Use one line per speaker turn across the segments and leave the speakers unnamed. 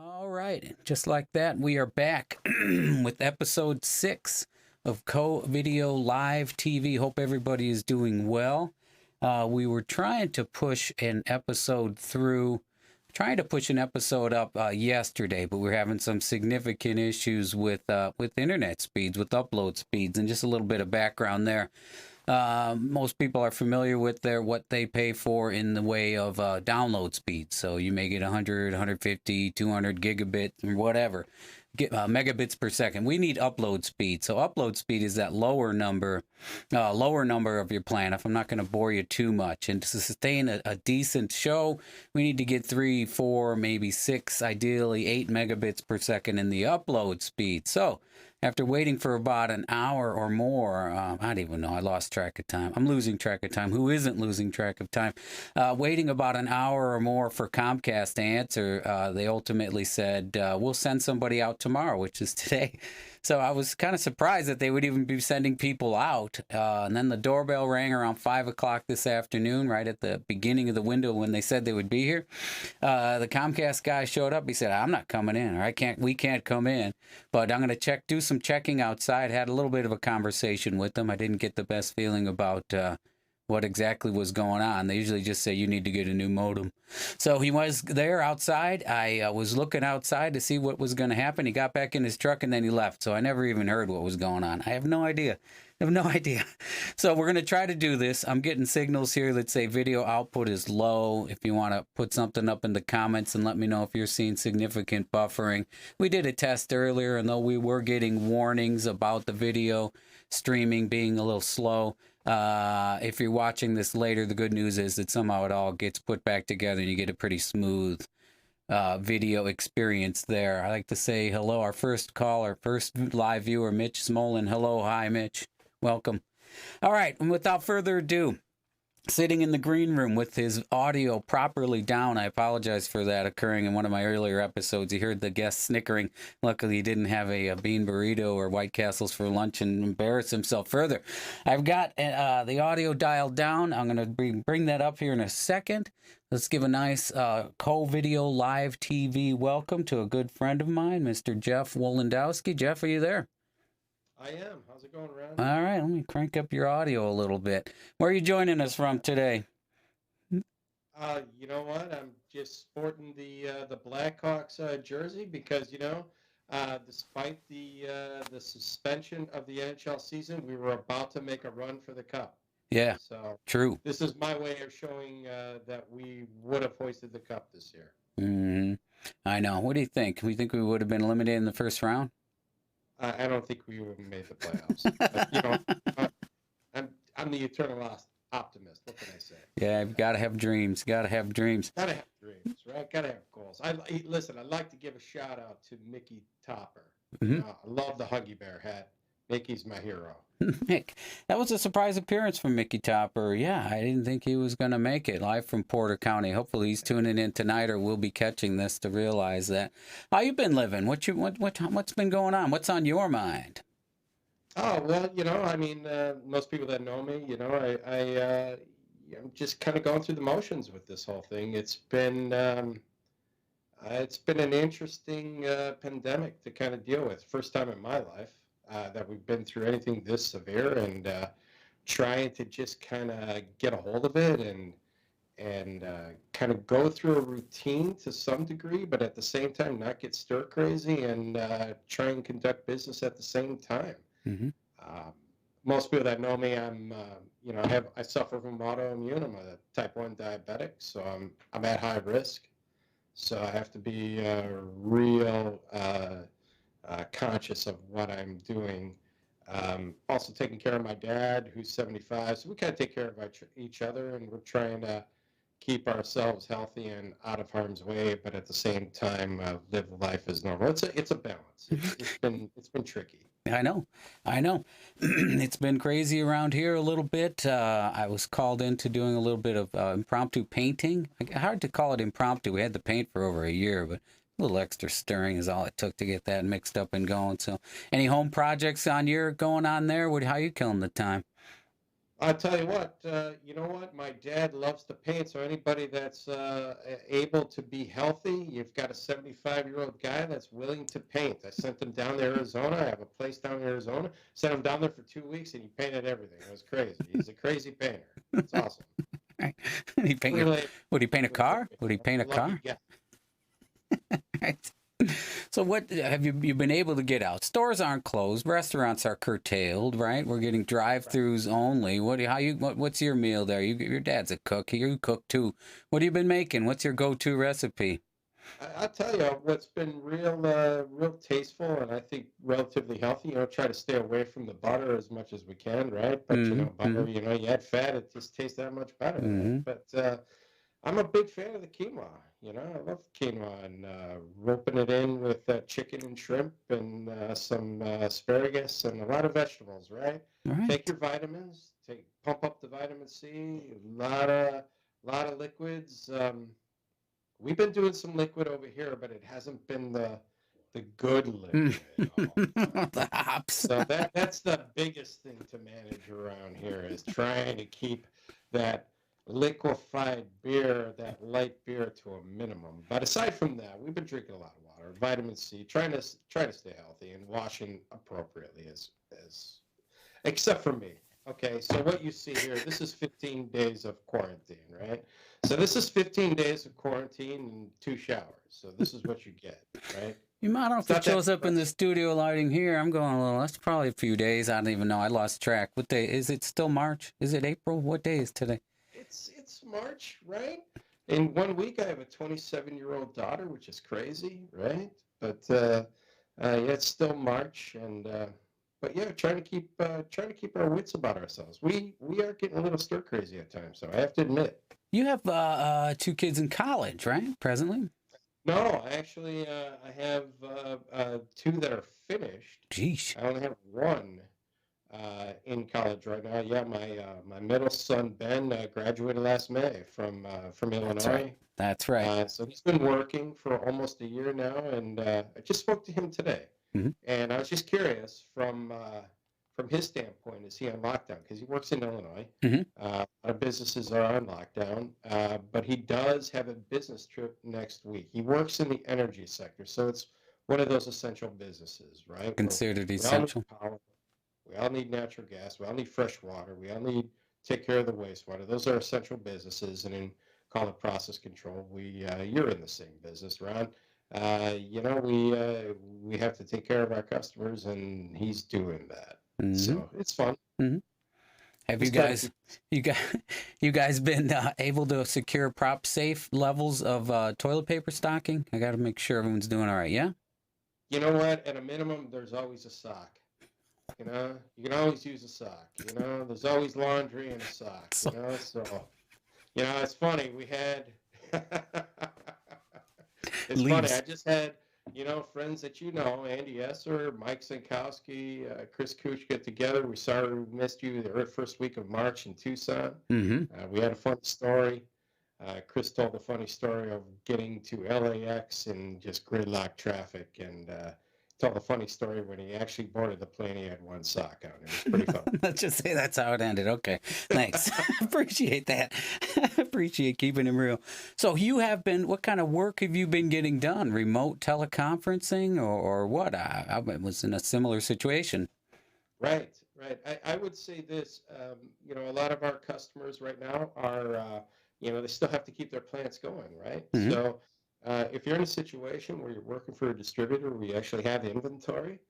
All right, just like that, we are back with episode 6 of Co Video Live TV. Hope everybody is doing well. We were trying to push an episode up yesterday, but we're having some significant issues with internet speeds, with upload speeds, and just a little bit of background there. Most people are familiar with what they pay for in the way of download speed. So you may get 100, 150, 200 gigabits, or whatever, megabits per second. We need upload speed. So upload speed is that lower number of your plan. If I'm not going to bore you too much, and to sustain a decent show, we need to get 3, 4, maybe 6, ideally 8 megabits per second in the upload speed. So after waiting for about an hour or more, I don't even know, I lost track of time. I'm losing track of time. Who isn't losing track of time? Waiting about an hour or more for Comcast to answer, they ultimately said, we'll send somebody out tomorrow, which is today. So I was kind of surprised that they would even be sending people out. And then the doorbell rang around 5 o'clock this afternoon, right at the beginning of the window when they said they would be here. The Comcast guy showed up. He said, I'm not coming in, or we can't come in, but I'm going to do some checking outside. Had a little bit of a conversation with them. I didn't get the best feeling about what exactly was going on. They usually just say you need to get a new modem. So he was there outside. I was looking outside to see what was going to happen. He got back in his truck and then he left. So I never even heard what was going on. I have no idea. So we're going to try to do this. I'm getting signals here that say video output is low. If you want to put something up in the comments and let me know if you're seeing significant buffering. We did a test earlier, and though we were getting warnings about the video streaming being a little slow, if you're watching this later, the good news is that somehow it all gets put back together and you get a pretty smooth video experience there. I like to say hello, our first live viewer, Mitch Smolin. Hello, hi, Mitch. Welcome. All right, and without further ado, sitting in the green room with his audio properly down. I apologize for that occurring in one of my earlier episodes. You heard the guest snickering. Luckily, he didn't have a bean burrito or White Castles for lunch and embarrass himself further. I've got the audio dialed down. I'm going to bring that up here in a second. Let's give a nice Co-Video Live TV welcome to a good friend of mine, Mr. Jeff Wolendowski. Jeff, are you there?
I am. How's it going, Ron?
All right, let me crank up your audio a little bit. Where are you joining us from today?
You know what? I'm just sporting the Blackhawks jersey because despite the suspension of the NHL season, we were about to make a run for the cup.
Yeah,
so
true.
This is my way of showing that we would have hoisted the cup this year.
Mm-hmm. I know. What do you think? We think we would have been eliminated in the first round?
I don't think we would have made the playoffs. But, I'm the eternal optimist. What can I say?
Yeah, you've got to have dreams. Got to have dreams.
Got to have dreams, right? Got to have goals. Listen, I'd like to give a shout out to Mickey Topper.
Mm-hmm.
I love the Huggy Bear hat. Mickey's my hero.
Mick, that was a surprise appearance from Mickey Topper. Yeah, I didn't think he was going to make it. Live from Porter County. Hopefully he's tuning in tonight, or will be catching this to realize that. How you been living? What's been going on? What's on your mind?
Oh, well, most people that know me, I'm just kind of going through the motions with this whole thing. It's been an interesting pandemic to kind of deal with. First time in my life that we've been through anything this severe, and trying to just kind of get a hold of it and kind of go through a routine to some degree, but at the same time not get stir crazy and try and conduct business at the same time.
Mm-hmm.
Most people that know me, I suffer from autoimmune. I'm a type 1 diabetic, so I'm at high risk. So I have to be real conscious of what I'm doing. Also taking care of my dad, who's 75. So we kind of take care of each other, and we're trying to keep ourselves healthy and out of harm's way, but at the same time live life as normal. It's a balance. It's been tricky.
I know. It's been crazy around here a little bit. I was called into doing a little bit of impromptu painting. Hard to call it impromptu. We had to paint for over a year, but a little extra stirring is all it took to get that mixed up and going. So, any home projects going on there? How are you killing the time?
I'll tell you what, my dad loves to paint, so anybody that's able to be healthy, you've got a 75-year-old guy that's willing to paint. I sent him down to Arizona. I have a place down in Arizona. Sent him down there for 2 weeks, and he painted everything. It was crazy. He's a crazy painter. It's awesome.
Right. He paint your,
Really,
would he paint a
really
car? Would he paint a
lucky
car?
guy.
Right. So what have you been able to get out? Stores aren't closed, restaurants are curtailed, right? We're getting drive-throughs only. What's your meal there? Your dad's a cook. You cook too. What have you been making? What's your go-to recipe?
I'll tell you what's been real tasteful and I think relatively healthy. Try to stay away from the butter as much as we can, right? But
Mm-hmm.
butter, you add fat, it just tastes that much better, right?
Mm-hmm.
But I'm a big fan of the quinoa. I love quinoa and roping it in with chicken and shrimp and some asparagus and a lot of vegetables, right?
All
Take
right.
your vitamins, pump up the vitamin C, a lot of liquids. We've been doing some liquid over here, but it hasn't been the good liquid. Oh my
The
goodness.
hops.
So that's the biggest thing to manage around here is trying to keep that liquefied beer, that light beer to a minimum. But aside from that, we've been drinking a lot of water, vitamin C, trying to stay healthy and washing appropriately as except for me. Okay, so what you see here, this is 15 days of quarantine, right? So this is 15 days of quarantine and 2 showers. So this is what you get, right?
You might, I don't know
It's
if it
not that
shows up in the
impressive.
studio lighting here. I'm going a little. That's probably a few days. I don't even know. I lost track. What day is it? Still March? Is it April? What day is today?
It's March, right? In 1 week, I have a 27-year-old daughter, which is crazy, right? But yeah, it's still March, and but yeah, trying to keep our wits about ourselves. We are getting a little stir crazy at times, so I have to admit.
You have two kids in college, right? Presently.
No, actually, I have two that are finished.
Geesh.
I only have one in college right now. Yeah, my middle son Ben graduated last May from
That's right.
Illinois.
That's right.
So he's been working for almost a year now, and I just spoke to him today,
Hmm.
and I was just curious from his standpoint, is he on lockdown? Because he works in Illinois.
Hmm.
A lot of businesses are on lockdown, but he does have a business trip next week. He works in the energy sector, so it's one of those essential businesses, right? Where
Considered
we all need
essential.
power, we all need natural gas, we all need fresh water, we all need to take care of the wastewater. Those are essential businesses, and in call it process control, you're in the same business, Ron. We have to take care of our customers, and he's doing that.
Hmm.
So it's fun.
Hmm. Have you
Just trying to
guys,
keep.
you guys, you guys been able to secure prop safe levels of toilet paper stocking? I got to make sure everyone's doing all right. Yeah.
You know what? At a minimum, there's always a sock. You can always use a sock. There's always laundry in a sock.
So,
So it's funny. We had. It's funny. I
leaves.
just had friends that Andy Esser, Mike Sinkowski, Chris Cooch get together. We sorry we missed you the first week of March in Tucson.
Mm-hmm.
We had a fun story. Chris told a funny story of getting to LAX and just gridlock traffic, and told a funny story when he actually boarded the plane. He had one sock on. It was pretty fun.
Let's just say that's how it ended. Okay. Thanks. Appreciate that. Appreciate keeping it real. So you have been, what kind of work have you been getting done? Remote teleconferencing or what? I was in a similar situation.
Right, right. I would say this. A lot of our customers right now are, they still have to keep their plants going, right?
Hmm.
So if you're in a situation where you're working for a distributor, we actually have inventory.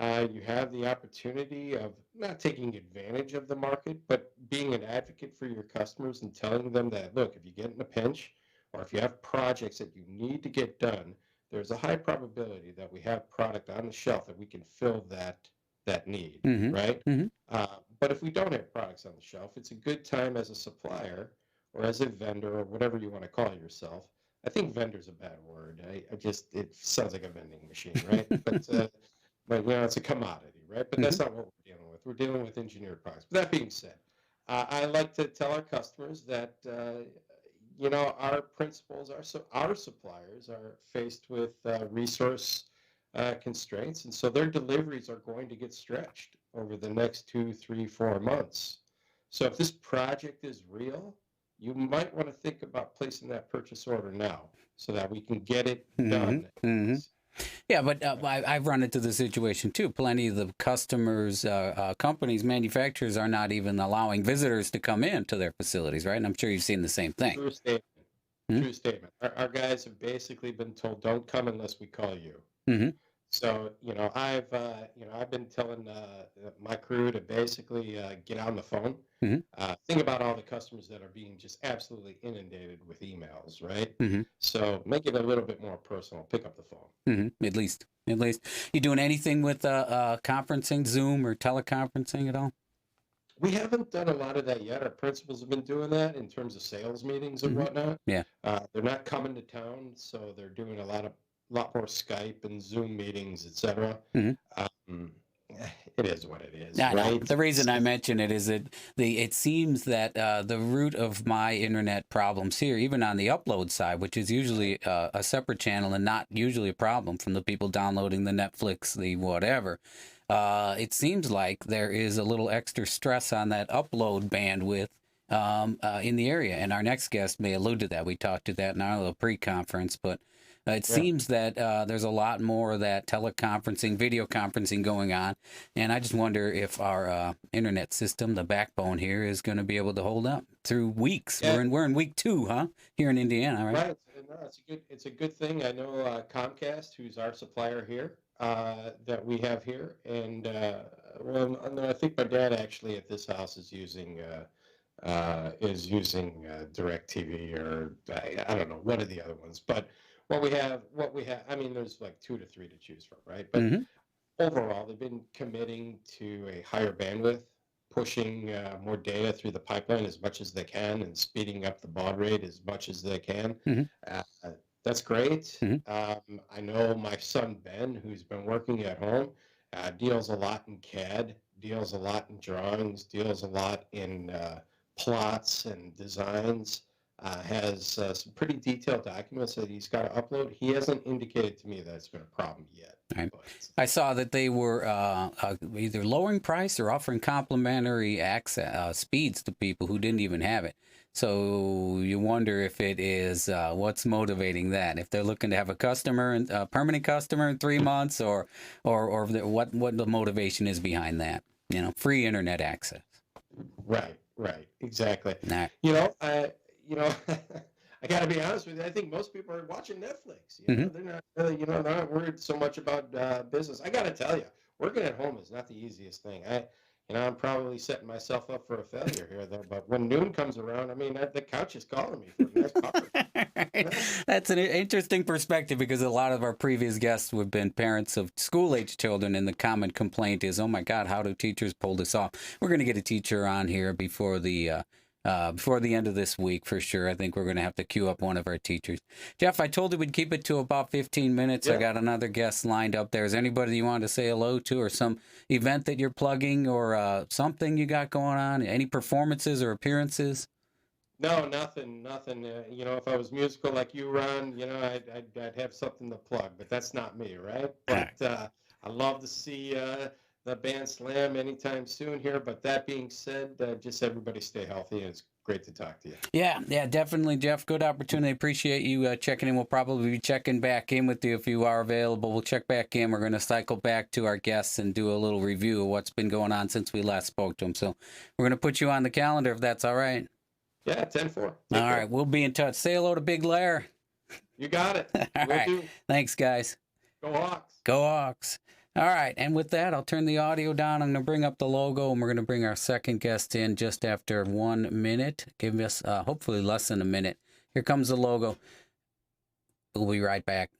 You have the opportunity of not taking advantage of the market, but being an advocate for your customers and telling them that, look, if you get in a pinch or if you have projects that you need to get done, there's a high probability that we have product on the shelf that we can fill that need,
Hmm.
right?
Hmm.
But if we don't have products on the shelf, it's a good time as a supplier or as a vendor or whatever you want to call yourself. I think vendor's a bad word. I just it sounds like a vending machine, right? But it's a commodity, right? But that's
Hmm.
not what we're dealing with. We're dealing with engineered products. But that being said, I like to tell our customers that our principals, our suppliers are faced with resource constraints, and so their deliveries are going to get stretched over the next 2, 3, 4 months. So if this project is real, you might want to think about placing that purchase order now so that we can get it
Hmm.
done.
Hmm. Yeah, but I've run into the situation too. Plenty of the customers, companies, manufacturers are not even allowing visitors to come in to their facilities, right? And I'm sure you've seen the same thing.
True statement.
Hmm.
True statement. Our guys have basically been told, "Don't come unless we call you."
Hmm.
So, I've been telling my crew to basically get on the phone.
Hmm.
Think about all the customers that are being just absolutely inundated with emails, right?
Hmm.
So make it a little bit more personal. Pick up the phone.
Hmm. At least, you doing anything with conferencing, Zoom or teleconferencing at all?
We haven't done a lot of that yet. Our principals have been doing that in terms of sales meetings and
Hmm.
whatnot.
Yeah.
They're not coming to town, so they're doing lot more Skype and Zoom meetings, etc.
Hmm.
Um, it is what it is,
I know.
right?
The reason I mention it is that it seems that the root of my internet problems here, even on the upload side, which is usually a separate channel and not usually a problem from the people downloading the Netflix, the whatever, it seems like there is a little extra stress on that upload bandwidth in the area. And our next guest may allude to that. We talked to that in our little pre-conference, but it
Yeah.
seems that there's a lot more of that teleconferencing, video conferencing going on. And I just wonder if our internet system, the backbone here, is going to be able to hold up through weeks.
Yeah,
We're in week 2, huh? Here in Indiana, right?
right. No, it's a good thing. I know Comcast, who's our supplier here, that we have here, and no, I think my dad actually at this house is using DirecTV or I don't know, one of the other ones. But what we have, I mean, there's like two to three to choose from, right? But
Mm-hmm.
overall, they've been committing to a higher bandwidth, pushing more data through the pipeline as much as they can, and speeding up the baud rate as much as they can.
Mm-hmm.
Uh, that's great.
Mm-hmm.
I know my son Ben, who's been working at home, deals a lot in CAD, deals a lot in drawings, deals a lot in plots and designs. Has some pretty detailed documents that he's got to upload. He hasn't indicated to me that it's been a problem yet.
Right.
But
I saw that they were either lowering price or offering complimentary access speeds to people who didn't even have it. So you wonder if it is what's motivating that. If they're looking to have a customer, and a permanent customer in 3 months, or what the motivation is behind that. Free internet access.
right, exactly.
Nah.
You know, I, you know, I got to be honest with you. I think most people are watching Netflix.
Hmm.
They're not really, they're not worried so much about business. I got to tell you, working at home is not the easiest thing. I'm probably setting myself up for a failure here, though. But when noon comes around, I mean, the couch is calling me for a nice coffee.
That's an interesting perspective because a lot of our previous guests have been parents of school-age children, and the common complaint is, "Oh my God, how do teachers pull this off?" We're going to get a teacher on here before the end of this week for sure. I think we're going to have to queue up one of our teachers. Jeff, I told you we'd keep it to about 15 minutes.
Yeah.
I got another guest lined up there. Is anybody you want to say hello to, or some event that you're plugging, or something you got going on? Any performances or appearances?
No, nothing. If I was musical like you, Ron, I'd have something to plug, but that's not me, right? But I love to see the band Slam anytime soon here. But that being said, just everybody stay healthy, and it's great to talk to you.
Yeah, definitely, Jeff. Good opportunity. Appreciate you checking in. We'll probably be checking back in with you if you are available. We'll check back in. We're going to cycle back to our guests and do a little review of what's been going on since we last spoke to them. So we're going to put you on the calendar if that's all right.
Yeah, 10-4.
All right, we'll be in touch. Say hello to Big Lair.
You got it.
All
Will
right.
do.
Thanks, guys.
Go Hawks.
Go Hawks. All right, and with that, I'll turn the audio down. I'm going to bring up the logo, and we're going to bring our second guest in just after 1 minute. Give us hopefully less than a minute. Here comes the logo. We'll be right back.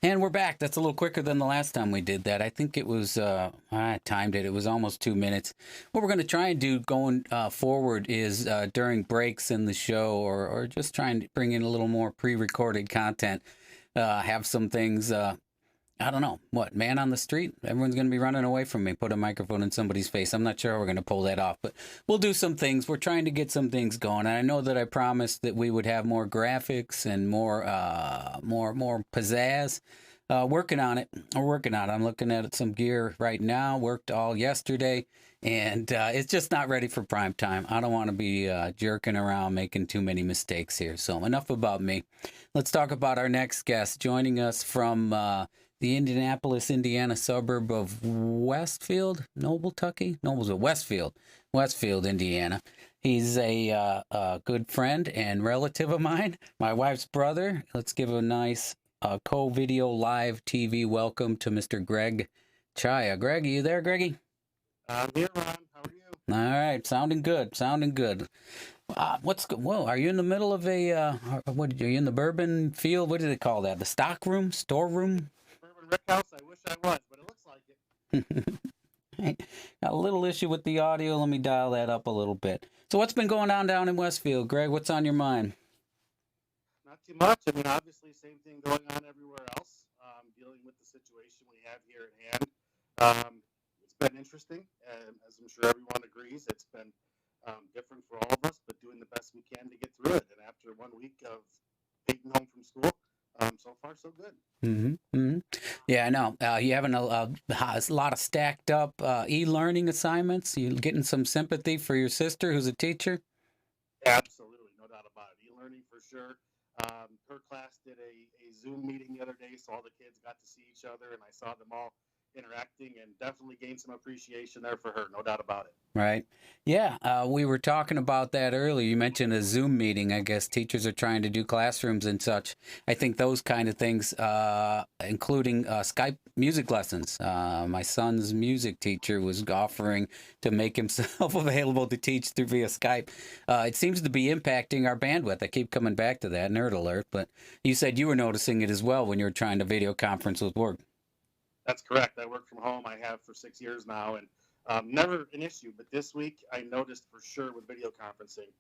And we're back. That's a little quicker than the last time we did that. I think it was, I timed it. It was almost 2 minutes. What we're going to try and do going forward is during breaks in the show or just trying to bring in a little more pre recorded content, have some things. I don't know. What, man on the street? Everyone's going to be running away from me. Put a microphone in somebody's face. I'm not sure how we're going to pull that off, but we'll do some things. We're trying to get some things going. And I know that I promised that we would have more graphics and more pizzazz. Working on it. We're working on it. I'm looking at some gear right now. Worked all yesterday, and it's just not ready for prime time. I don't want to be jerking around making too many mistakes here. So enough about me. Let's talk about our next guest. Joining us from the Indianapolis, Indiana suburb of Westfield, Westfield, Indiana. He's a good friend and relative of mine, my wife's brother. Let's give a nice co-video live TV welcome to Mr. Greg Chaya. Greg, are you there, Greggy?
I'm here, Ron. How are you?
All right, sounding good. Whoa, are you in the middle of a, are you in the bourbon field? What do they call that? The stock room? Storeroom?
Bourbon Rick House? I wish I was, but it looks like it.
Right. Got a little issue with the audio. Let me dial that up a little bit. So what's been going on down in Westfield, Greg? What's on your mind?
Not too much. I mean, obviously, same thing going on everywhere else. Dealing with the situation we have here at hand. It's been interesting, as I'm sure everyone agrees. It's been different for all of us, but doing the best we can to get through it. And after 1 week of Peyton home from school, so far so good.
Mm-hmm. Mm-hmm. Yeah, I know. You having a lot of stacked up e-learning assignments. You getting some sympathy for your sister, who's a teacher.
Absolutely, no doubt about it. E-learning for sure. Her class did a Zoom meeting the other day, so all the kids got to see each other, and I saw them all interacting and definitely gained some appreciation there for her, no doubt about it.
Right. Yeah, we were talking about that earlier. You mentioned a Zoom meeting. I guess teachers are trying to do classrooms and such. I think those kind of things, including Skype music lessons. My son's music teacher was offering to make himself available to teach through via Skype. It seems to be impacting our bandwidth. I keep coming back to that, nerd alert. But you said you were noticing it as well when you were trying to video conference with work.
That's correct. I work from home. I have for 6 years now, and never an issue. But this week, I noticed for sure with video conferencing,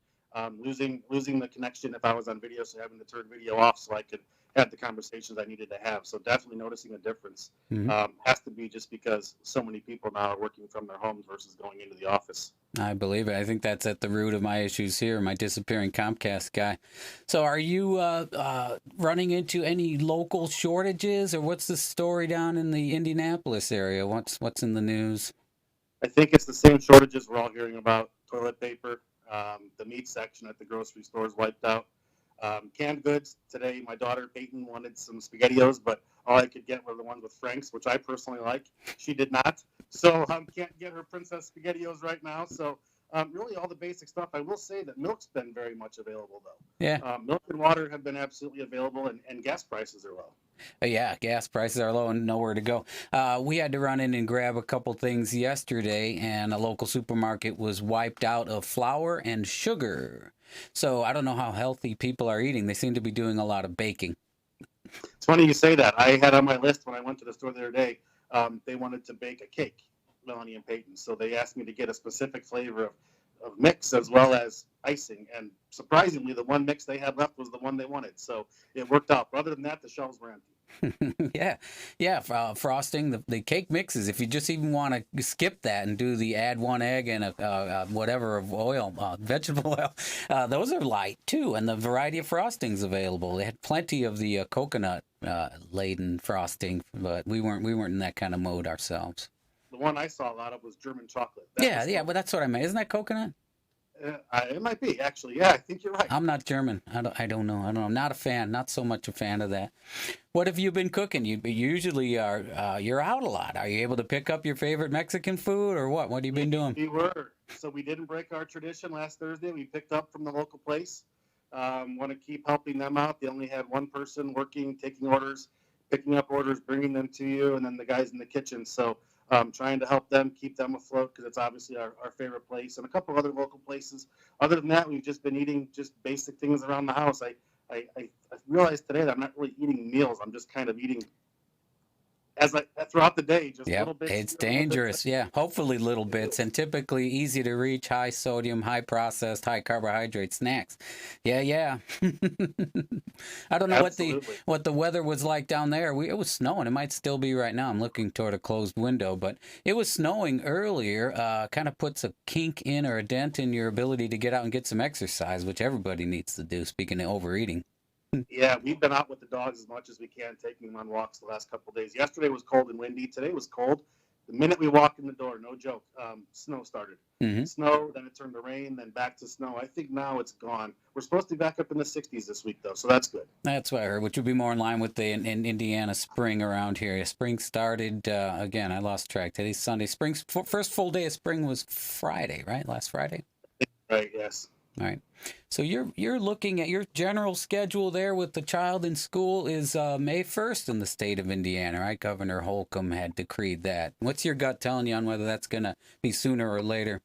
losing the connection if I was on video, so having to turn video off so I could have the conversations I needed to have. So definitely noticing a difference.
Mm-hmm.
Has to be just because so many people now are working from their homes versus going into the office.
I believe it. I think that's at the root of my issues here, my disappearing Comcast guy. So are you running into any local shortages, or what's the story down in the Indianapolis area? What's in the news?
I think it's the same shortages we're all hearing about. Toilet paper, the meat section at the grocery stores wiped out. Canned goods today, my daughter Peyton wanted some SpaghettiOs, but all I could get were the ones with Frank's, which I personally like. She did not, so can't get her Princess SpaghettiOs right now. So really all the basic stuff. I will say that milk's been very much available though.
Yeah.
Milk and water have been absolutely available, and gas prices are low.
Yeah, gas prices are low and nowhere to go. We had to run in and grab a couple things yesterday, and a local supermarket was wiped out of flour and sugar. So I don't know how healthy people are eating. They seem to be doing a lot of baking.
It's funny you say that. I had on my list when I went to the store the other day, they wanted to bake a cake, Melanie and Peyton. So they asked me to get a specific flavor of mix as well as icing. And surprisingly, the one mix they had left was the one they wanted. So it worked out. But other than that, the shelves were empty.
Yeah. Frosting, the cake mixes. If you just even want to skip that and do the add one egg and a whatever of oil, vegetable oil, those are light too. And the variety of frostings available. They had plenty of the coconut laden frosting, but we weren't in that kind of mode ourselves.
The one I saw a lot of was German chocolate.
But that's what I meant. Isn't that coconut?
It might be, actually. Yeah, I think you're right.
I'm not German. I don't know. I'm not a fan. Not so much a fan of that. What have you been cooking? You usually are. You're out a lot. Are you able to pick up your favorite Mexican food, or what? What have you been doing?
We were. So we didn't break our tradition last Thursday. We picked up from the local place. Want to keep helping them out. They only had one person working, taking orders, picking up orders, bringing them to you, and then the guys in the kitchen. So trying to help them, keep them afloat, because it's obviously our favorite place, and a couple other local places. Other than that, we've just been eating just basic things around the house. I realized today that I'm not really eating meals. I'm just kind of eating as like throughout the day, just
Yep,
little bits
it's
here, little bits
dangerous. Yeah, hopefully little
there. It
bits and
is.
typically easy to reach, high sodium, high processed, high carbohydrate snacks. Yeah, yeah. I don't know
Absolutely.
what the weather was like down there. It was snowing. It might still be right now. I'm looking toward a closed window, but it was snowing earlier. Kind of puts a kink in or a dent in your ability to get out and get some exercise, which everybody needs to do. Speaking of overeating.
Yeah, we've been out with the dogs as much as we can, taking them on walks the last couple of days. Yesterday was cold and windy. Today was cold. The minute we walked in the door, no joke, snow started.
Hmm.
Snow, then it turned to rain, then back to snow. I think now it's gone. We're supposed to be back up in the 60s this week, though, so that's good.
That's what I heard, which would be more in line with the in Indiana spring around here. Spring started again. I lost track. Today's Sunday. Spring's first full day of spring was Friday, right? Last Friday.
Right, yes.
All right. So you're looking at your general schedule there with the child in school is May 1st in the state of Indiana, right? Governor Holcomb had decreed that. What's your gut telling you on whether that's going to be sooner or later?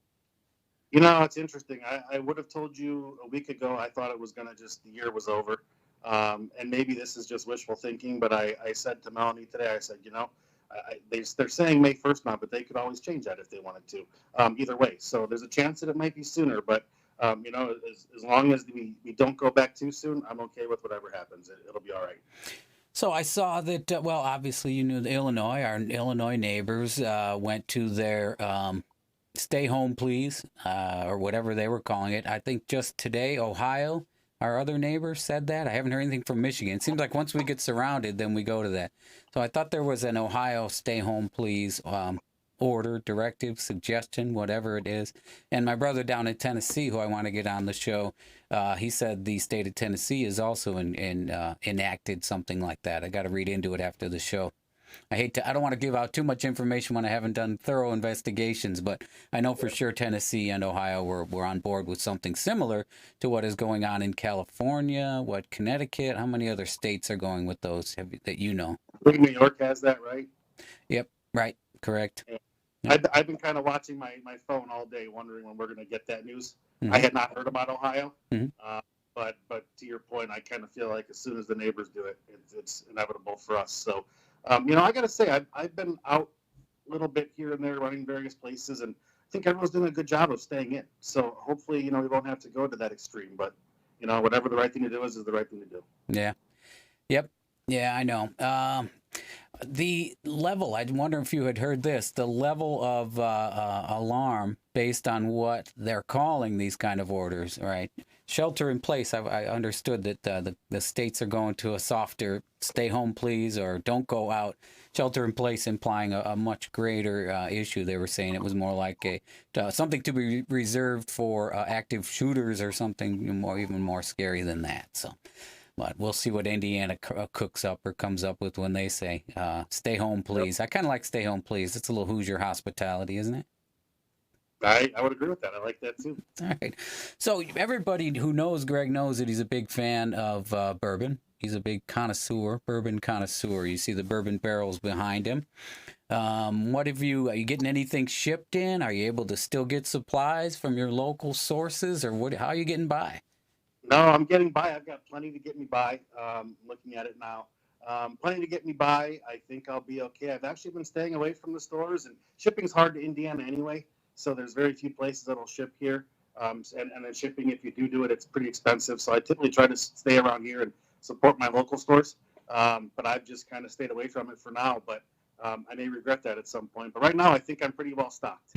You know, it's interesting. I would have told you a week ago I thought it was going to just, the year was over. And maybe this is just wishful thinking, but I said to Melanie today, I said, you know, they're saying May 1st now, but they could always change that if they wanted to. Either way. So there's a chance that it might be sooner, but you know, as long as we don't go back too soon, I'm okay with whatever happens. It'll be all right.
So I saw that, well, obviously you knew Illinois, our Illinois neighbors went to their stay home please, or whatever they were calling it. I think just today, Ohio, our other neighbor said that. I haven't heard anything from Michigan. It seems like once we get surrounded, then we go to that. So I thought there was an Ohio stay home please order, directive, suggestion, whatever it is. And my brother down in Tennessee, who I want to get on the show, he said the state of Tennessee is also enacted something like that. I got to read into it after the show. I don't want to give out too much information when I haven't done thorough investigations, but I know for sure Tennessee and Ohio were on board with something similar to what is going on in California, what Connecticut, how many other states are going with those that you know?
I think New York has that, right?
Yep, right, correct.
Yeah.
Yep.
I've been kind of watching my phone all day, wondering when we're going to get that news.
Mhm.
I had not heard about Ohio,
Mhm.
but to your point, I kind of feel like as soon as the neighbors do it, it's inevitable for us. So, you know, I got to say, I've been out a little bit here and there, running various places, and I think everyone's doing a good job of staying in. So hopefully, you know, we won't have to go to that extreme. But you know, whatever the right thing to do is the right thing to do.
Yeah. Yep. Yeah, I know. The level, I wonder if you had heard this, the level of alarm based on what they're calling these kind of orders, right? Shelter in place, I understood that the states are going to a softer stay home please or don't go out. Shelter in place implying a much greater issue. They were saying it was more like something to be reserved for active shooters or something even more scary than that. So. But we'll see what Indiana cooks up or comes up with when they say, stay home, please. I kind of like stay home, please. It's a little Hoosier hospitality, isn't it?
I would agree with that. I like that too.
All right. So everybody who knows Greg knows that he's a big fan of bourbon. He's a big connoisseur, bourbon connoisseur. You see the bourbon barrels behind him. Are you getting anything shipped in? Are you able to still get supplies from your local sources or how are you getting by?
No, I'm getting by. I've got plenty to get me by. Looking at it now, plenty to get me by. I think I'll be okay. I've actually been staying away from the stores, and shipping's hard to Indiana anyway. So there's very few places that'll ship here. And then shipping, if you do it, it's pretty expensive. So I typically try to stay around here and support my local stores. But I've just kind of stayed away from it for now. But I may regret that at some point. But right now, I think I'm pretty well stocked.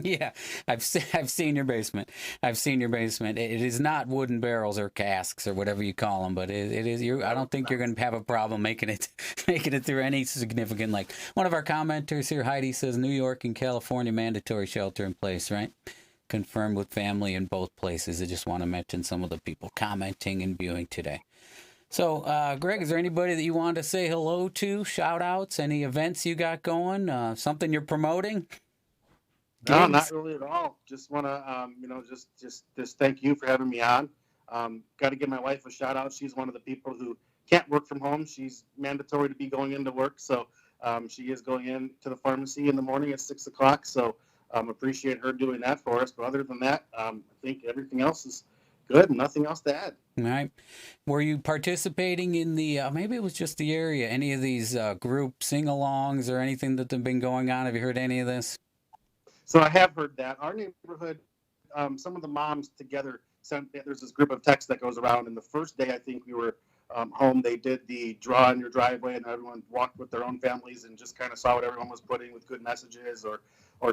Yeah, I've seen your basement. I've seen your basement. It is not wooden barrels or casks or whatever you call them, but it is. I don't think you're going to have a problem making it through any significant. Like one of our commenters here, Heidi says, New York and California mandatory shelter in place, right? Confirmed with family in both places. I just want to mention some of the people commenting and viewing today. So, Greg, is there anybody that you want to say hello to? Shout outs? Any events you got going? Something you're promoting?
No,
Gigs?
not really at all. Just want to, you know, just thank you for having me on. Got to give my wife a shout out. She's one of the people who can't work from home. She's mandatory to be going into work. So she is going in to the pharmacy in the morning at 6 o'clock. So appreciate her doing that for us. But other than that, I think everything else is Good. Nothing else to add.
All right. Were you participating in the, maybe it was just the area, any of these group sing-alongs or anything that have been going on? Have you heard any of this?
So I have heard that our neighborhood, some of the moms together sent. There's this group of texts that goes around, and the first day I think we were home, they did the draw in your driveway, and everyone walked with their own families and just kind of saw what everyone was putting with good messages or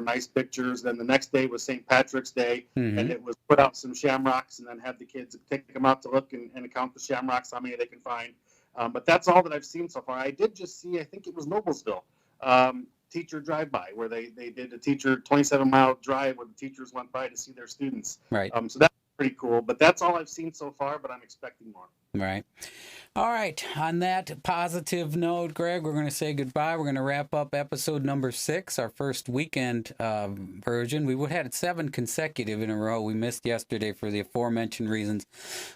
nice pictures. Then the next day was St. Patrick's Day, and it was put out some shamrocks, and then have the kids take them out to look and count the shamrocks, how many they can find. But that's all that I've seen so far. I did just see, I think it was Noblesville. Teacher drive-by where they did a teacher 27-mile drive where the teachers went by to see their students.
Right.
So that's pretty cool. But that's all I've seen so far, but I'm expecting more.
Right. All right. On that positive note, Greg, we're going to say goodbye. We're going to wrap up episode number 6, our first weekend version. We would have had 7 consecutive in a row. We missed yesterday for the aforementioned reasons.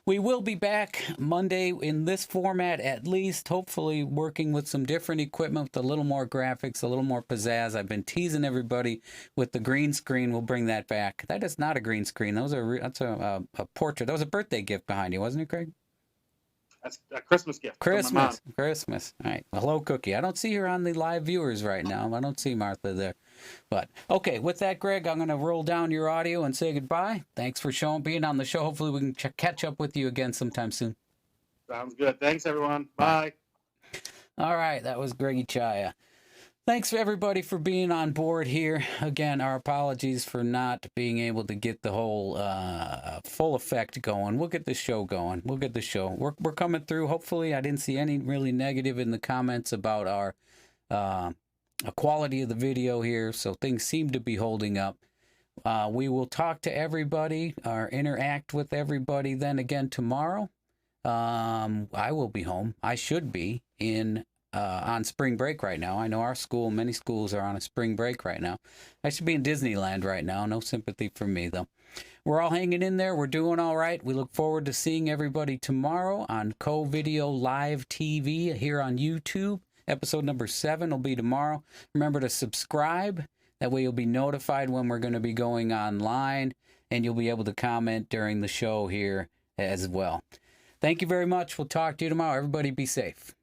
We will be back Monday in this format, at least, hopefully working with some different equipment, with a little more graphics, a little more pizzazz. I've been teasing everybody with the green screen. We'll bring that back. That is not a green screen. That's a portrait. That was a birthday gift behind you, wasn't it, Craig?
That's a Christmas gift.
Christmas. All right. Hello, Cookie. I don't see her on the live viewers right now. I don't see Martha there. But, okay, with that, Greg, I'm going to roll down your audio and say goodbye. Thanks for being on the show. Hopefully we can catch up with you again sometime soon.
Sounds good. Thanks, everyone. Bye.
All right. That was Greggy Chaya. Thanks for everybody for being on board here. Again, our apologies for not being able to get the whole full effect going. We'll get the show going. We'll get the show. We're coming through. Hopefully, I didn't see any really negative in the comments about our quality of the video here, so things seem to be holding up. We will talk to everybody or interact with everybody then again tomorrow. I will be home. I should be on spring break right now. I know our school, many schools are on a spring break right now. I should be in Disneyland right now. No sympathy for me, though. We're all hanging in there. We're doing all right. We look forward to seeing everybody tomorrow on Co-Video Live TV here on YouTube. Episode number 7 will be tomorrow. Remember to subscribe. That way you'll be notified when we're going to be going online, and you'll be able to comment during the show here as well. Thank you very much. We'll talk to you tomorrow. Everybody be safe.